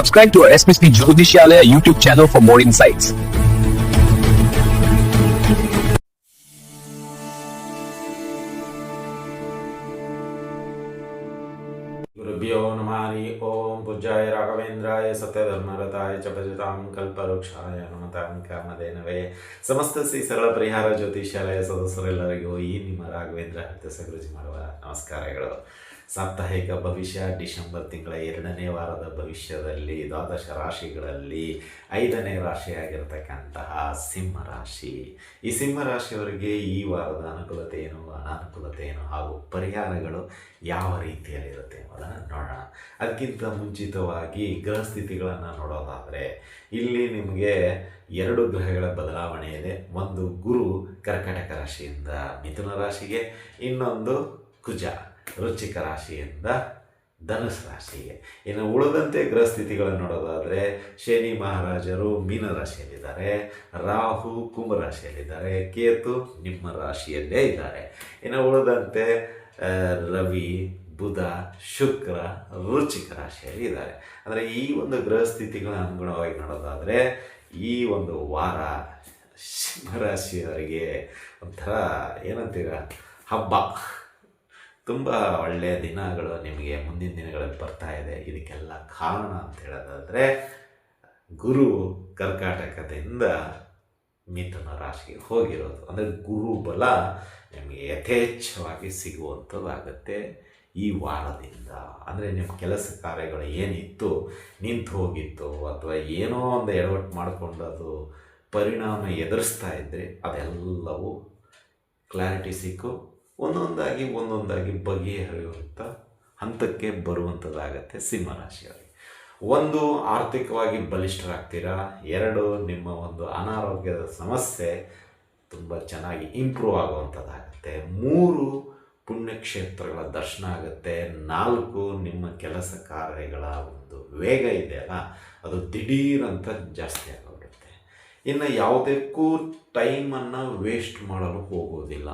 Subscribe to our SPC Jyotishalaya YouTube channel for more insights. गुरुभ्यो नमः हरि ओम पूज्याय राघवेन्द्राय सत्यधर्मरताय च भजतां कल्पवृक्षाय नमतां कामधेनवे ಸಮಸ್ತ ಶ್ರೀ ಸರಳ ಪರಿಹಾರ ಜ್ಯೋತಿಷಾಲಯ ಸದಸ್ಯರೆಲ್ಲರಿಗೂ ಈ ನಿಮ್ಮ ರಾಘವೇಂದ್ರ ಹಿತಸಗುರುಜಿ ಮಾಡುವ ನಮಸ್ಕಾರಗಳು. ಸಾಪ್ತಾಹಿಕ ಭವಿಷ್ಯ ಡಿಸೆಂಬರ್ ತಿಂಗಳ 2ನೇ ವಾರದ ಭವಿಷ್ಯದಲ್ಲಿ ದ್ವಾದಶ ರಾಶಿಗಳಲ್ಲಿ 5ನೇ ರಾಶಿಯಾಗಿರ್ತಕ್ಕಂತಹ ಸಿಂಹರಾಶಿ. ಈ ಸಿಂಹರಾಶಿಯವರಿಗೆ ಈ ವಾರದ ಅನುಕೂಲತೆ ಏನು, ಅನಾನುಕೂಲತೆ ಏನು ಹಾಗೂ ಪರಿಹಾರಗಳು ಯಾವ ರೀತಿಯಲ್ಲಿರುತ್ತೆ ಎಂಬುದನ್ನು ನೋಡೋಣ. ಅದಕ್ಕಿಂತ ಮುಂಚಿತವಾಗಿ ಗ್ರಹಸ್ಥಿತಿಗಳನ್ನು ನೋಡೋದಾದರೆ ಇಲ್ಲಿ ನಿಮಗೆ 2 ಗ್ರಹಗಳ ಬದಲಾವಣೆ ಇದೆ. ಒಂದು ಗುರು ಕರ್ಕಟಕ ರಾಶಿಯಿಂದ ಮಿಥುನ ರಾಶಿಗೆ, ಇನ್ನೊಂದು ಕುಜ ವೃಶ್ಚಿಕ ರಾಶಿಯಿಂದ ಧನುಸ್ ರಾಶಿಗೆ. ಇನ್ನು ಉಳಿದಂತೆ ಗ್ರಹಸ್ಥಿತಿಗಳನ್ನು ನೋಡೋದಾದರೆ ಶನಿ ಮಹಾರಾಜರು ಮೀನ ರಾಶಿಯಲ್ಲಿದ್ದಾರೆ, ರಾಹು ಕುಂಭ ರಾಶಿಯಲ್ಲಿದ್ದಾರೆ, ಕೇತು ನಿಮ್ಮ ರಾಶಿಯಲ್ಲೇ ಇದ್ದಾರೆ. ಇನ್ನು ಉಳಿದಂತೆ ರವಿ ಬುಧ ಶುಕ್ರ ವೃಶ್ಚಿಕ ರಾಶಿಯಲ್ಲಿ ಇದ್ದಾರೆ. ಅಂದರೆ ಈ ಒಂದು ಗ್ರಹಸ್ಥಿತಿಗಳ ಅನುಗುಣವಾಗಿ ನೋಡೋದಾದರೆ ಈ ಒಂದು ವಾರ ಸಿಂಹರಾಶಿಯವರಿಗೆ ಒಂಥರ ಏನಂತೀರ ಹಬ್ಬ, ತುಂಬ ಒಳ್ಳೆಯ ದಿನಗಳು ನಿಮಗೆ ಮುಂದಿನ ದಿನಗಳಲ್ಲಿ ಬರ್ತಾ ಇದೆ. ಇದಕ್ಕೆಲ್ಲ ಕಾರಣ ಅಂತ ಹೇಳೋದಾದರೆ ಗುರು ಕರ್ಕಾಟಕದಿಂದ ಮಿಥುನ ರಾಶಿಗೆ ಹೋಗಿರೋದು. ಅಂದರೆ ಗುರು ಬಲ ನಿಮಗೆ ಯಥೇಚ್ಛವಾಗಿ ಸಿಗುವಂಥದ್ದಾಗುತ್ತೆ ಈ ವಾರದಿಂದ. ಅಂದರೆ ನಿಮ್ಮ ಕೆಲಸ ಕಾರ್ಯಗಳು ಏನಿತ್ತು ನಿಂತು ಹೋಗಿತ್ತು ಅಥವಾ ಏನೋ ಒಂದು ಎಡವಟ್ಟು ಮಾಡಿಕೊಂಡು ಅದು ಪರಿಣಾಮ ಎದುರಿಸ್ತಾ ಇದ್ದರೆ ಅದೆಲ್ಲವೂ ಕ್ಲಾರಿಟಿ ಸಿಕ್ಕು ಒಂದೊಂದಾಗಿ ಬಗೆಹರಿಯುವಂಥ ಹಂತಕ್ಕೆ ಬರುವಂಥದ್ದಾಗತ್ತೆ ಸಿಂಹರಾಶಿಯವರಿಗೆ. ಒಂದು, ಆರ್ಥಿಕವಾಗಿ ಬಲಿಷ್ಠರಾಗ್ತೀರಾ. 2, ನಿಮ್ಮ ಒಂದು ಅನಾರೋಗ್ಯದ ಸಮಸ್ಯೆ ತುಂಬ ಚೆನ್ನಾಗಿ ಇಂಪ್ರೂವ್ ಆಗುವಂಥದ್ದಾಗುತ್ತೆ. 3, ಪುಣ್ಯಕ್ಷೇತ್ರಗಳ ದರ್ಶನ ಆಗುತ್ತೆ. 4, ನಿಮ್ಮ ಕೆಲಸ ಕಾರ್ಯಗಳ ಒಂದು ವೇಗ ಇದೆಯಲ್ಲ ಅದು ದಿಢೀರಂತ ಜಾಸ್ತಿ ಆಗೋಗುತ್ತೆ. ಇನ್ನು ಯಾವುದಕ್ಕೂ ಟೈಮನ್ನು ವೇಸ್ಟ್ ಮಾಡಲು ಹೋಗೋದಿಲ್ಲ.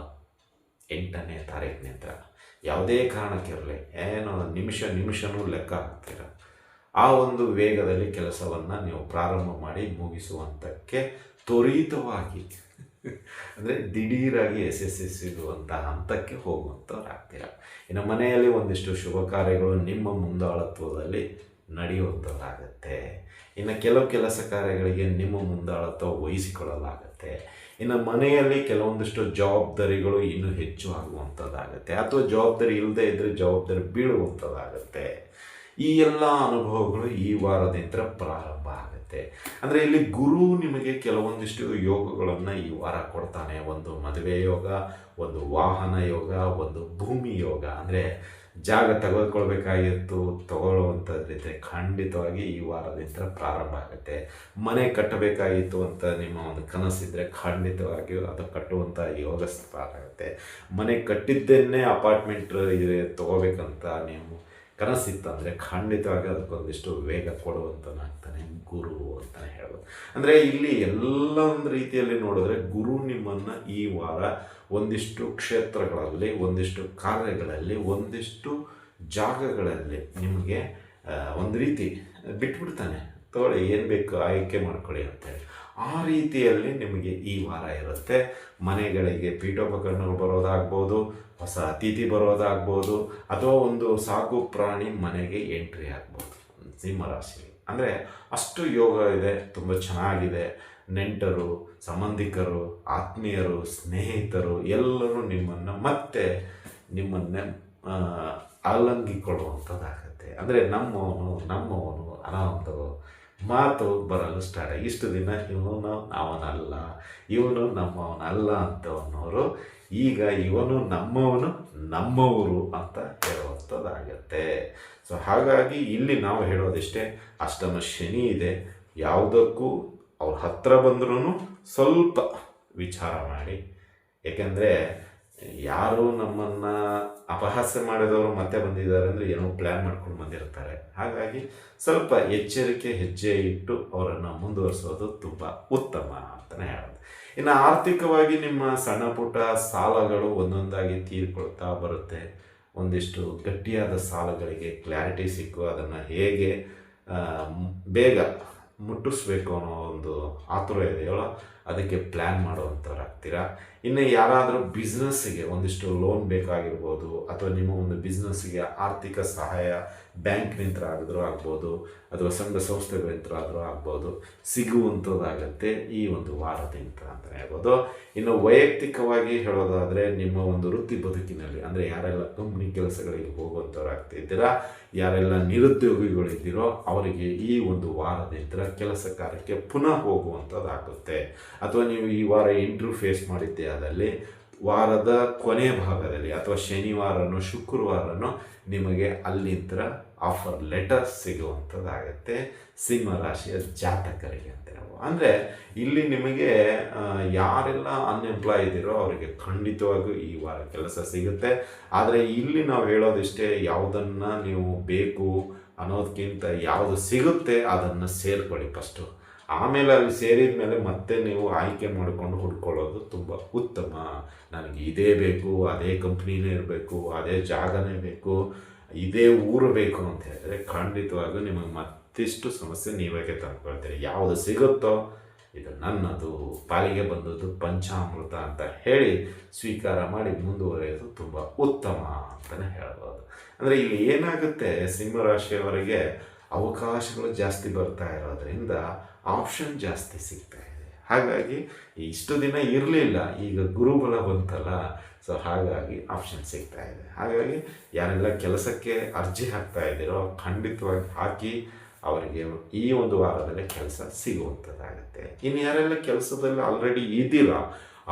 8ನೇ ತಾರೀಕು ನಂತರ ಯಾವುದೇ ಕಾರಣಕ್ಕಿರಲಿ ಏನೋ ನಿಮಿಷನೂ ಲೆಕ್ಕ ಹಾಕ್ತೀರ. ಆ ಒಂದು ವೇಗದಲ್ಲಿ ಕೆಲಸವನ್ನು ನೀವು ಪ್ರಾರಂಭ ಮಾಡಿ ಮುಗಿಸುವಂಥಕ್ಕೆ ತ್ವರಿತವಾಗಿ ಅಂದರೆ ದಿಢೀರಾಗಿ ಯಶಸ್ಸು ಸಿಗುವಂಥ ಹಂತಕ್ಕೆ ಹೋಗುವಂಥವ್ರಾಗ್ತೀರ. ಇನ್ನು ಮನೆಯಲ್ಲಿ ಒಂದಿಷ್ಟು ಶುಭ ಕಾರ್ಯಗಳು ನಿಮ್ಮ ಮುಂದಾಳತ್ವದಲ್ಲಿ ನಡೆಯುವಂಥದ್ದಾಗತ್ತೆ. ಇನ್ನು ಕೆಲವು ಕೆಲಸ ಕಾರ್ಯಗಳಿಗೆ ನಿಮ್ಮ ಮುಂದಾಳತ್ವ ವಹಿಸಿಕೊಳ್ಳಲಾಗತ್ತೆ. ಇನ್ನು ಮನೆಯಲ್ಲಿ ಕೆಲವೊಂದಿಷ್ಟು ಜವಾಬ್ದಾರಿಗಳು ಇನ್ನೂ ಹೆಚ್ಚು ಆಗುವಂಥದ್ದಾಗತ್ತೆ, ಅಥವಾ ಜವಾಬ್ದಾರಿ ಇಲ್ಲದೆ ಇದ್ದರೆ ಜವಾಬ್ದಾರಿ ಬೀಳುವಂಥದ್ದಾಗತ್ತೆ. ಈ ಎಲ್ಲ ಅನುಭವಗಳು ಈ ವಾರದಿಂದ ಪ್ರಾರಂಭ ಆಗುತ್ತೆ. ಅಂದರೆ ಇಲ್ಲಿ ಗುರು ನಿಮಗೆ ಕೆಲವೊಂದಿಷ್ಟು ಯೋಗಗಳನ್ನು ಈ ವಾರ ಕೊಡ್ತಾನೆ. ಒಂದು ಮದುವೆ ಯೋಗ, ಒಂದು ವಾಹನ ಯೋಗ, ಒಂದು ಭೂಮಿ ಯೋಗ. ಅಂದರೆ ಜಾಗ ತೆಗೆದುಕೊಳ್ಬೇಕಾಗಿತ್ತು, ತಗೊಳ್ಳುವಂಥದ್ದಿದ್ದರೆ ಖಂಡಿತವಾಗಿ ಈ ವಾರದಿಂದ ಪ್ರಾರಂಭ ಆಗುತ್ತೆ. ಮನೆ ಕಟ್ಟಬೇಕಾಗಿತ್ತು ಅಂತ ನಿಮ್ಮ ಒಂದು ಕನಸಿದ್ದರೆ ಖಂಡಿತವಾಗಿಯೂ ಅದು ಕಟ್ಟುವಂಥ ಯೋಗ ಸ್ಟಾರ್ಟ್ ಆಗುತ್ತೆ. ಮನೆ ಕಟ್ಟಿದ್ದನ್ನೇ ಅಪಾರ್ಟ್ಮೆಂಟ್ ಇದೆ ತೊಗೋಬೇಕಂತ ನೀವು ಕನಸಿತ್ತಂದರೆ ಖಂಡಿತವಾಗಿ ಅದಕ್ಕೊಂದಿಷ್ಟು ವೇಗ ಕೊಡುವಂತನಾಗ್ತಾನೆ ಗುರು ಅಂತಲೇ ಹೇಳ್ಬೋದು. ಅಂದರೆ ಇಲ್ಲಿ ಎಲ್ಲ ಒಂದು ರೀತಿಯಲ್ಲಿ ನೋಡಿದ್ರೆ ಗುರು ನಿಮ್ಮನ್ನು ಈ ವಾರ ಒಂದಿಷ್ಟು ಕ್ಷೇತ್ರಗಳಲ್ಲಿ, ಒಂದಿಷ್ಟು ಕಾರ್ಯಗಳಲ್ಲಿ, ಒಂದಿಷ್ಟು ಜಾಗಗಳಲ್ಲಿ ನಿಮಗೆ ಒಂದು ರೀತಿ ಬಿಟ್ಬಿಡ್ತಾನೆ. ತಗೊಳ್ಳಿ, ಏನು ಬೇಕು ಆಯ್ಕೆ ಮಾಡ್ಕೊಳ್ಳಿ ಅಂತೇಳಿ. ಆ ರೀತಿಯಲ್ಲಿ ನಿಮಗೆ ಈ ವಾರ ಇರುತ್ತೆ. ಮನೆಗಳಿಗೆ ಪೀಠೋಪಕರಣಗಳು ಬರೋದಾಗ್ಬೋದು, ಹೊಸ ಅತಿಥಿ ಬರೋದಾಗ್ಬೋದು, ಅಥವಾ ಒಂದು ಸಾಕು ಪ್ರಾಣಿ ಮನೆಗೆ ಎಂಟ್ರಿ ಆಗ್ಬೋದು ಸಿಂಹರಾಶಿ. ಅಂದರೆ ಅಷ್ಟು ಯೋಗ ಇದೆ, ತುಂಬ ಚೆನ್ನಾಗಿದೆ. ನೆಂಟರು, ಸಂಬಂಧಿಕರು, ಆತ್ಮೀಯರು, ಸ್ನೇಹಿತರು ಎಲ್ಲರೂ ನಿಮ್ಮನ್ನೇ ಆಲಂಗಿಕೊಳ್ಳುವಂಥದ್ದಾಗತ್ತೆ. ಅಂದರೆ ನಮ್ಮವನು ಅನ್ನೋವಂಥ ಮಾತು ಬರಲು ಸ್ಟಾರ್ಟ್. ಇಷ್ಟು ದಿನ ಇವನು ಅವನಲ್ಲ, ಇವನು ನಮ್ಮವನಲ್ಲ ಅಂತವನವರು ಈಗ ಇವನು ನಮ್ಮವರು ಅಂತ ಹೇಳುವಂಥದ್ದಾಗತ್ತೆ. ಸೊ ಹಾಗಾಗಿ ಇಲ್ಲಿ ನಾವು ಹೇಳೋದಿಷ್ಟೇ, ಅಷ್ಟಮ ಶನಿ ಇದೆ. ಯಾವುದಕ್ಕೂ ಅವ್ರ ಹತ್ರ ಬಂದ್ರೂ ಸ್ವಲ್ಪ ವಿಚಾರ ಮಾಡಿ. ಏಕೆಂದರೆ ಯಾರು ನಮ್ಮನ್ನು ಅಪಹಾಸ್ಯ ಮಾಡಿದವರು ಮತ್ತೆ ಬಂದಿದ್ದಾರೆ ಅಂದರೆ ಏನೋ ಪ್ಲ್ಯಾನ್ ಮಾಡ್ಕೊಂಡು ಬಂದಿರ್ತಾರೆ. ಹಾಗಾಗಿ ಸ್ವಲ್ಪ ಎಚ್ಚರಿಕೆ ಹೆಜ್ಜೆ ಇಟ್ಟು ಅವರನ್ನು ಮುಂದುವರಿಸೋದು ತುಂಬ ಉತ್ತಮ ಅಂತಲೇ ಹೇಳೋದು. ಇನ್ನು ಆರ್ಥಿಕವಾಗಿ ನಿಮ್ಮ ಸಣ್ಣ ಪುಟ್ಟ ಸಾಲಗಳು ಒಂದೊಂದಾಗಿ ತೀರ್ಕೊಳ್ತಾ ಬರುತ್ತೆ. ಒಂದಿಷ್ಟು ಗಟ್ಟಿಯಾದ ಸಾಲಗಳಿಗೆ ಕ್ಲಾರಿಟಿ ಸಿಕ್ಕು ಅದನ್ನು ಹೇಗೆ ಬೇಗ ಮುಟ್ಟಿಸ್ಬೇಕು ಅನ್ನೋ ಒಂದು ಆತುರ ಇದೆಯಲ್ಲ, ಅದಕ್ಕೆ ಪ್ಲ್ಯಾನ್ ಮಾಡುವಂಥವ್ರು ಆಗ್ತೀರಾ. ಇನ್ನು ಯಾರಾದರೂ ಬಿಸ್ನೆಸ್ಸಿಗೆ ಒಂದಿಷ್ಟು ಲೋನ್ ಬೇಕಾಗಿರ್ಬೋದು, ಅಥವಾ ನಿಮ್ಮ ಒಂದು ಬಿಸ್ನೆಸ್ಸಿಗೆ ಆರ್ಥಿಕ ಸಹಾಯ ಬ್ಯಾಂಕ್ನಿಂದ ಆದರೂ ಆಗ್ಬೋದು, ಅಥವಾ ಸಂಘ ಸಂಸ್ಥೆಗಳಿಂದ ಆದರೂ ಆಗ್ಬೋದು, ಸಿಗುವಂಥದ್ದಾಗತ್ತೆ ಈ ಒಂದು ವಾರದಿಂದ ಅಂತಲೇ ಹೇಳ್ಬೋದು. ಇನ್ನು ವೈಯಕ್ತಿಕವಾಗಿ ಹೇಳೋದಾದರೆ, ನಿಮ್ಮ ಒಂದು ವೃತ್ತಿ ಬದುಕಿನಲ್ಲಿ ಅಂದರೆ ಯಾರೆಲ್ಲ ಕಂಪ್ನಿ ಕೆಲಸಗಳಿಗೆ ಹೋಗುವಂಥವ್ರು ಆಗ್ತಿದ್ದೀರಾ, ಯಾರೆಲ್ಲ ನಿರುದ್ಯೋಗಿಗಳಿದ್ದೀರೋ ಅವರಿಗೆ ಈ ಒಂದು ವಾರದಿಂದ ಕೆಲಸ ಕಾರ್ಯಕ್ಕೆ ಪುನಃ ಹೋಗುವಂಥದ್ದಾಗುತ್ತೆ. ಅಥವಾ ನೀವು ಈ ವಾರ ಇಂಟರ್ವ್ಯೂ ಫೇಸ್ ಮಾಡಿದ್ದೇ ಆದಲ್ಲಿ ವಾರದ ಕೊನೆ ಭಾಗದಲ್ಲಿ ಅಥವಾ ಶನಿವಾರನೋ ಶುಕ್ರವಾರನೋ ನಿಮಗೆ ಅಲ್ಲಿಂದ ಆಫರ್ ಲೆಟರ್ ಸಿಗುವಂಥದ್ದಾಗತ್ತೆ ಸಿಂಹ ರಾಶಿಯ ಜಾತಕರಿಗೆ ಅಂತ ನಾವು. ಅಂದರೆ ಇಲ್ಲಿ ನಿಮಗೆ ಯಾರೆಲ್ಲ ಅನ್ಎಂಪ್ಲಾಯ್ ಇದ್ದೀರೋ ಅವರಿಗೆ ಖಂಡಿತವಾಗಿಯೂ ಈ ವಾರ ಕೆಲಸ ಸಿಗುತ್ತೆ. ಆದರೆ ಇಲ್ಲಿ ನಾವು ಹೇಳೋದಿಷ್ಟೇ, ಯಾವುದನ್ನು ನೀವು ಬೇಕು ಅನ್ನೋದಕ್ಕಿಂತ ಯಾವುದು ಸಿಗುತ್ತೆ ಅದನ್ನು ಸೇರ್ಕೊಳ್ಳಿ ಫಸ್ಟು. ಆಮೇಲೆ ಅಲ್ಲಿ ಸೇರಿದ ಮೇಲೆ ಮತ್ತೆ ನೀವು ಆಯ್ಕೆ ಮಾಡಿಕೊಂಡು ಹುಡ್ಕೊಳ್ಳೋದು ತುಂಬ ಉತ್ತಮ. ನನಗೆ ಇದೇ ಬೇಕು, ಅದೇ ಕಂಪ್ನಿನೇ ಇರಬೇಕು, ಅದೇ ಜಾಗನೇ ಬೇಕು, ಇದೇ ಊರು ಬೇಕು ಅಂತ ಹೇಳಿದ್ರೆ ಖಂಡಿತವಾಗಿಯೂ ನಿಮಗೆ ಮತ್ತಿಷ್ಟು ಸಮಸ್ಯೆ ನೀವೇ ತಂದುಕೊಳ್ತೀರಿ. ಯಾವುದು ಸಿಗುತ್ತೋ ಇದು ನನ್ನದು, ಪಾಲಿಗೆ ಬಂದದ್ದು ಪಂಚಾಮೃತ ಅಂತ ಹೇಳಿ ಸ್ವೀಕಾರ ಮಾಡಿ ಮುಂದುವರಿಯೋದು ತುಂಬ ಉತ್ತಮ ಅಂತಲೇ ಹೇಳ್ಬೋದು. ಅಂದರೆ ಇಲ್ಲಿ ಏನಾಗುತ್ತೆ, ಸಿಂಹರಾಶಿಯವರಿಗೆ ಅವಕಾಶಗಳು ಜಾಸ್ತಿ ಬರ್ತಾ ಇರೋದ್ರಿಂದ ಆಪ್ಷನ್ ಜಾಸ್ತಿ ಸಿಗ್ತಾ ಇದೆ. ಹಾಗಾಗಿ ಇಷ್ಟು ದಿನ ಇರಲಿಲ್ಲ, ಈಗ ಗುರುಬಲ ಬಂತಲ್ಲ, ಸೊ ಹಾಗಾಗಿ ಆಪ್ಷನ್ ಸಿಗ್ತಾ ಇದೆ. ಹಾಗಾಗಿ ಯಾರೆಲ್ಲ ಕೆಲಸಕ್ಕೆ ಅರ್ಜಿ ಹಾಕ್ತಾ ಇದ್ದೀರೋ ಖಂಡಿತವಾಗಿ ಹಾಕಿ, ಅವರಿಗೆ ಈ ಒಂದು ವಾರದಲ್ಲೇ ಕೆಲಸ ಸಿಗುವಂಥದ್ದಾಗುತ್ತೆ. ಇನ್ನು ಯಾರೆಲ್ಲ ಕೆಲಸದಲ್ಲಿ ಆಲ್ರೆಡಿ ಇದ್ದೀರಾ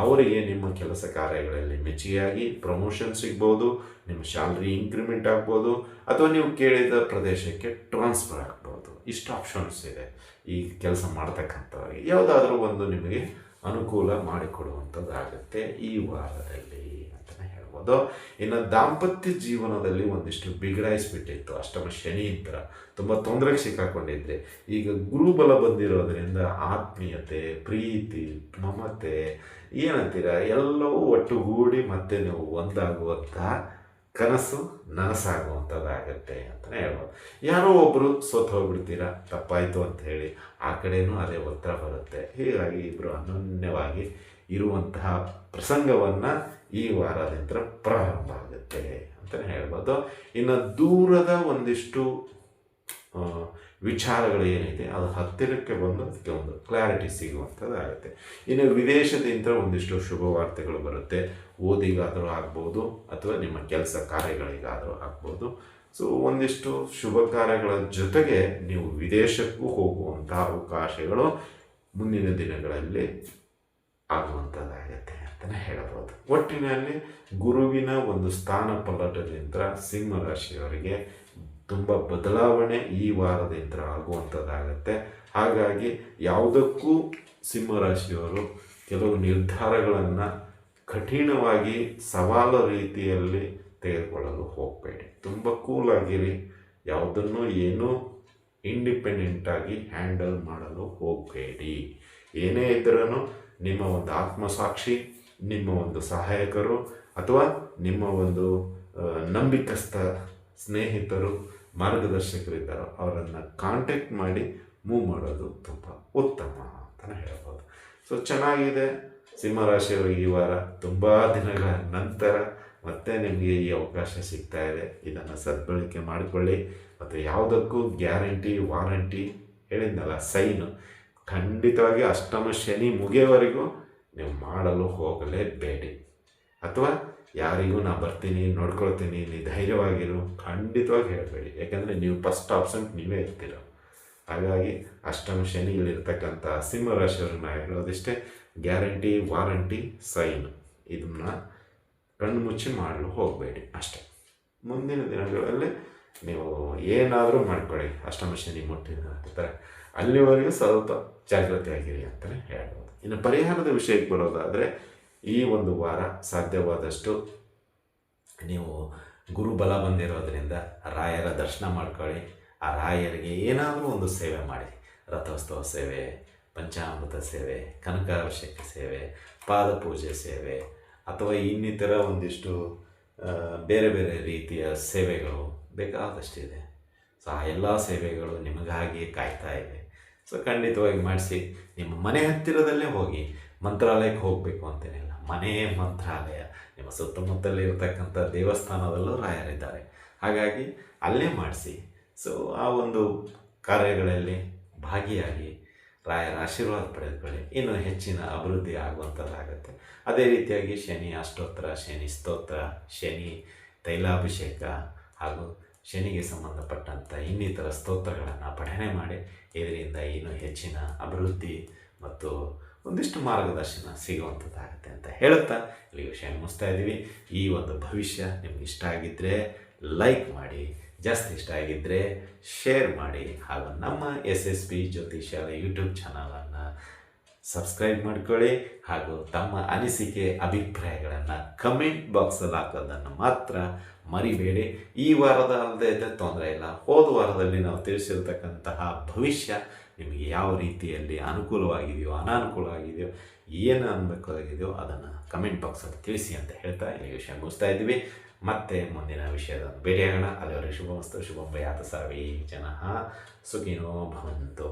ಅವರಿಗೆ ನಿಮ್ಮ ಕೆಲಸ ಕಾರ್ಯಗಳಲ್ಲಿ ಮೆಚ್ಚುಗೆಯಾಗಿ ಪ್ರಮೋಷನ್ ಸಿಗ್ಬೋದು, ನಿಮ್ಮ ಸ್ಯಾಲ್ರಿ ಇಂಕ್ರಿಮೆಂಟ್ ಆಗ್ಬೋದು, ಅಥವಾ ನೀವು ಕೇಳಿದ ಪ್ರದೇಶಕ್ಕೆ ಟ್ರಾನ್ಸ್ಫರ್ ಆಗ್ಬೋದು. ಇಷ್ಟು ಆಪ್ಷನ್ಸ್ ಇದೆ ಈ ಕೆಲಸ ಮಾಡ್ತಕ್ಕಂಥವ್ರಿಗೆ. ಯಾವುದಾದ್ರೂ ಒಂದು ನಿಮಗೆ ಅನುಕೂಲ ಮಾಡಿಕೊಡುವಂಥದ್ದಾಗುತ್ತೆ ಈ ವಾರದಲ್ಲಿ ಅಂತಲೇ ಹೇಳ್ಬೋದು. ಇನ್ನು ದಾಂಪತ್ಯ ಜೀವನದಲ್ಲಿ ಒಂದಿಷ್ಟು ಬಿಗಡಾಯಿಸ್ಬಿಟ್ಟಿತ್ತು, ಅಷ್ಟಮ ಶನಿಯಿಂದ ತುಂಬ ತೊಂದರೆಗೆ ಸಿಕ್ಕಾಕೊಂಡಿದ್ರೆ, ಈಗ ಗುರುಬಲ ಬಂದಿರೋದ್ರಿಂದ ಆತ್ಮೀಯತೆ, ಪ್ರೀತಿ, ಮಮತೆ ಏನಂತೀರ ಎಲ್ಲವೂ ಒಟ್ಟುಗೂಡಿ ಮತ್ತೆ ನೀವು ಒಂದಾಗುವಂಥ ಕನಸು ನನಸಾಗುವಂಥದ್ದಾಗತ್ತೆ ಅಂತಲೇ ಹೇಳ್ಬೋದು. ಯಾರೋ ಒಬ್ಬರು ಸೋತು ಹೋಗ್ಬಿಡ್ತೀರಾ, ತಪ್ಪಾಯಿತು ಅಂತ ಹೇಳಿ ಆ ಕಡೆಯೂ ಅದೇ ಒತ್ತಡ ಬರುತ್ತೆ. ಹೀಗಾಗಿ ಇಬ್ಬರು ಅನನ್ಯವಾಗಿ ಇರುವಂತಹ ಪ್ರಸಂಗವನ್ನು ಈ ವಾರದಿಂದ ಪ್ರಾರಂಭ ಆಗುತ್ತೆ ಅಂತಲೇ ಹೇಳ್ಬೋದು. ಇನ್ನು ದೂರದ ಒಂದಿಷ್ಟು ವಿಚಾರಗಳು ಏನಿದೆ ಅದು ಹತ್ತಿರಕ್ಕೆ ಬಂದು ಅದಕ್ಕೆ ಒಂದು ಕ್ಲಾರಿಟಿ ಸಿಗುವಂಥದ್ದಾಗುತ್ತೆ. ಇನ್ನು ವಿದೇಶದಿಂದ ಒಂದಿಷ್ಟು ಶುಭ ವಾರ್ತೆಗಳು ಬರುತ್ತೆ, ಓದಿಗಾದರೂ ಆಗ್ಬೋದು ಅಥವಾ ನಿಮ್ಮ ಕೆಲಸ ಕಾರ್ಯಗಳಿಗಾದರೂ ಆಗ್ಬೋದು. ಸೊ ಒಂದಿಷ್ಟು ಶುಭ ಕಾರ್ಯಗಳ ಜೊತೆಗೆ ನೀವು ವಿದೇಶಕ್ಕೂ ಹೋಗುವಂಥ ಅವಕಾಶಗಳು ಮುಂದಿನ ದಿನಗಳಲ್ಲಿ ಆಗುವಂಥದ್ದಾಗುತ್ತೆ ಅಂತಲೇ ಹೇಳಬಹುದು. ಒಟ್ಟಿನಲ್ಲಿ ಗುರುವಿನ ಒಂದು ಸ್ಥಾನ ಪಲ್ಲಟದಿಂದ ಸಿಂಹರಾಶಿಯವರಿಗೆ ತುಂಬ ಬದಲಾವಣೆ ಈ ವಾರದಿಂದ ಆಗುವಂಥದ್ದಾಗತ್ತೆ. ಹಾಗಾಗಿ ಯಾವುದಕ್ಕೂ ಸಿಂಹರಾಶಿಯವರು ಕೆಲವು ನಿರ್ಧಾರಗಳನ್ನು ಕಠಿಣವಾಗಿ ಸವಾಲು ರೀತಿಯಲ್ಲಿ ತೆಗೆದುಕೊಳ್ಳಲು ಹೋಗಬೇಡಿ. ತುಂಬ ಕೂಲಾಗಿರಿ, ಯಾವುದನ್ನು ಏನೂ ಇಂಡಿಪೆಂಡೆಂಟಾಗಿ ಹ್ಯಾಂಡಲ್ ಮಾಡಲು ಹೋಗಬೇಡಿ. ಏನೇ ಇದ್ದರೂ ನಿಮ್ಮ ಒಂದು ಆತ್ಮಸಾಕ್ಷಿ, ನಿಮ್ಮ ಒಂದು ಸಹಾಯಕರು ಅಥವಾ ನಿಮ್ಮ ಒಂದು ನಂಬಿಕಸ್ಥ ಸ್ನೇಹಿತರು, ಮಾರ್ಗದರ್ಶಕರಿದ್ದಾರೋ ಅವರನ್ನು ಕಾಂಟ್ಯಾಕ್ಟ್ ಮಾಡಿ ಮೂವ್ ಮಾಡೋದು ತುಂಬ ಉತ್ತಮ ಅಂತಲೇ ಹೇಳ್ಬೋದು. ಸೊ ಚೆನ್ನಾಗಿದೆ ಸಿಂಹರಾಶಿಯವರಿಗೆ ಈ ವಾರ ತುಂಬ ದಿನಗಳ ನಂತರ ಮತ್ತೆ ನಿಮಗೆ ಈ ಅವಕಾಶ ಸಿಗ್ತಾ ಇದೆ. ಇದನ್ನು ಸದ್ಬಳಕೆ ಮಾಡಿಕೊಳ್ಳಿ. ಮತ್ತು ಯಾವುದಕ್ಕೂ ಗ್ಯಾರಂಟಿ ವಾರಂಟಿ ಹೇಳಿದ್ನಲ್ಲ ಸೈನು, ಖಂಡಿತವಾಗಿ ಅಷ್ಟಮ ಶನಿ ಮುಗಿಯೋವರೆಗೂ ನೀವು ಮಾಡಲು ಹೋಗಲೇಬೇಡಿ. ಅಥವಾ ಯಾರಿಗೂ ನಾ ಬರ್ತೀನಿ ನೋಡ್ಕೊಳ್ತೀನಿ ನೀ ಧೈರ್ಯವಾಗಿರು ಖಂಡಿತವಾಗಿ ಹೇಳಬೇಡಿ. ಯಾಕಂದರೆ ನೀವು ಫಸ್ಟ್ ಆಪ್ಷನ್ ನೀವೇ ಇರ್ತೀರ. ಹಾಗಾಗಿ ಅಷ್ಟಮ ಶನಿಯಲ್ಲಿರ್ತಕ್ಕಂಥ ಸಿಂಹರಾಶಿಯವ್ರನ್ನ ಹೇಳೋದಿಷ್ಟೇ, ಗ್ಯಾರಂಟಿ ವಾರಂಟಿ ಸೈನ್ ಇದನ್ನು ಕಣ್ಣು ಮುಚ್ಚಿ ಮಾಡಲು ಹೋಗಬೇಡಿ ಅಷ್ಟೇ. ಮುಂದಿನ ದಿನಗಳಲ್ಲಿ ನೀವು ಏನಾದರೂ ಮಾಡ್ಕೊಳ್ಳಿ, ಅಷ್ಟಮ ಶನಿ ಮುಟ್ಟಿದ ಅಲ್ಲಿವರೆಗೂ ಸ್ವಲ್ಪ ಜಾಗೃತಿಯಾಗಿರಿ ಅಂತಲೇ ಹೇಳ್ಬೋದು. ಇನ್ನು ಪರಿಹಾರದ ವಿಷಯಕ್ಕೆ ಬರೋದಾದರೆ, ಈ ಒಂದು ವಾರ ಸಾಧ್ಯವಾದಷ್ಟು ನೀವು ಗುರುಬಲ ಬಂದಿರೋದ್ರಿಂದ ರಾಯರ ದರ್ಶನ ಮಾಡ್ಕೊಳ್ಳಿ. ಆ ರಾಯರಿಗೆ ಏನಾದರೂ ಒಂದು ಸೇವೆ ಮಾಡಿ, ರಥೋತ್ಸವ ಸೇವೆ, ಪಂಚಾಮೃತ ಸೇವೆ, ಕನಕಾಭಿಷೇಕ ಸೇವೆ, ಪಾದಪೂಜೆ ಸೇವೆ, ಅಥವಾ ಇನ್ನಿತರ ಒಂದಿಷ್ಟು ಬೇರೆ ಬೇರೆ ರೀತಿಯ ಸೇವೆಗಳು ಬೇಕಾದಷ್ಟಿದೆ. ಸೊ ಆ ಎಲ್ಲ ಸೇವೆಗಳು ನಿಮಗಾಗಿಯೇ ಕಾಯ್ತಾ ಇವೆ. ಸೊ ಖಂಡಿತವಾಗಿ ಮಾಡಿಸಿ. ನಿಮ್ಮ ಮನೆ ಹತ್ತಿರದಲ್ಲೇ ಹೋಗಿ, ಮಂತ್ರಾಲಯಕ್ಕೆ ಹೋಗಬೇಕು ಅಂತೇನಿಲ್ಲ, ಮನೆ ಮಂತ್ರಾಲಯ, ನಿಮ್ಮ ಸುತ್ತಮುತ್ತಲೇ ಇರತಕ್ಕಂಥ ದೇವಸ್ಥಾನದಲ್ಲೂ ರಾಯರಿದ್ದಾರೆ, ಹಾಗಾಗಿ ಅಲ್ಲೇ ಮಾಡಿಸಿ. ಸೊ ಆ ಒಂದು ಕಾರ್ಯಗಳಲ್ಲಿ ಭಾಗಿಯಾಗಿ ರಾಯರ ಆಶೀರ್ವಾದ ಪಡೆದುಕೊಳ್ಳಿ, ಇನ್ನೂ ಹೆಚ್ಚಿನ ಅಭಿವೃದ್ಧಿ ಆಗುವಂಥದ್ದಾಗುತ್ತೆ. ಅದೇ ರೀತಿಯಾಗಿ ಶನಿ ಅಷ್ಟೋತ್ತರ, ಶನಿ ಸ್ತೋತ್ರ, ಶನಿ ತೈಲಾಭಿಷೇಕ ಹಾಗೂ ಶನಿಗೆ ಸಂಬಂಧಪಟ್ಟಂಥ ಇನ್ನಿತರ ಸ್ತೋತ್ರಗಳನ್ನು ಪಠನೆ ಮಾಡಿ, ಇದರಿಂದ ಇನ್ನೂ ಹೆಚ್ಚಿನ ಅಭಿವೃದ್ಧಿ ಮತ್ತು ಒಂದಿಷ್ಟು ಮಾರ್ಗದರ್ಶನ ಸಿಗುವಂಥದ್ದಾಗುತ್ತೆ ಅಂತ ಹೇಳುತ್ತಾ ಇಲ್ಲಿ ವಿಷಯ ಮುಗಿಸ್ತಾ ಇದ್ದೀವಿ. ಈ ಒಂದು ಭವಿಷ್ಯ ನಿಮ್ಗೆ ಇಷ್ಟ ಆಗಿದ್ದರೆ ಲೈಕ್ ಮಾಡಿ, ಜಾಸ್ತಿ ಇಷ್ಟ ಆಗಿದ್ದರೆ ಶೇರ್ ಮಾಡಿ, ಹಾಗೂ ನಮ್ಮ SSP ಜ್ಯೋತಿಷ್ಯಾಲಯ ಯೂಟ್ಯೂಬ್ ಚಾನಲನ್ನು ಸಬ್ಸ್ಕ್ರೈಬ್ ಮಾಡ್ಕೊಳ್ಳಿ. ಹಾಗೂ ತಮ್ಮ ಅನಿಸಿಕೆ ಅಭಿಪ್ರಾಯಗಳನ್ನು ಕಮೆಂಟ್ ಬಾಕ್ಸಲ್ಲಿ ಹಾಕೋದನ್ನು ಮಾತ್ರ ಮರಿಬೇಡಿ. ಈ ವಾರದ ಅಲ್ಲದೆ ತೊಂದರೆ ಇಲ್ಲ, ಹೋದ ವಾರದಲ್ಲಿ ನಾವು ತಿಳಿಸಿರ್ತಕ್ಕಂತಹ ಭವಿಷ್ಯ ನಿಮಗೆ ಯಾವ ರೀತಿಯಲ್ಲಿ ಅನುಕೂಲವಾಗಿದೆಯೋ ಅನಾನುಕೂಲವಾಗಿದೆಯೋ ಏನು ಅನ್ಬೇಕಾಗಿದೆಯೋ ಅದನ್ನು ಕಮೆಂಟ್ ಬಾಕ್ಸಲ್ಲಿ ತಿಳಿಸಿ ಅಂತ ಹೇಳ್ತಾ ಈ ವಿಷಯ ಮುಗಿಸ್ತಾ ಇದ್ದೀವಿ. ಮತ್ತೆ ಮುಂದಿನ ವಿಷಯದ ಭೇಟಿಯಾಗೋಣ. ಅಲ್ಲಿವರೆಗೆ ಶುಭಮಸ್ತು, ಶುಭಂ ಭಯಾತ್, ಸರ್ವೇ ಜನಃ ಸುಖಿನೋ ಭವಂತು.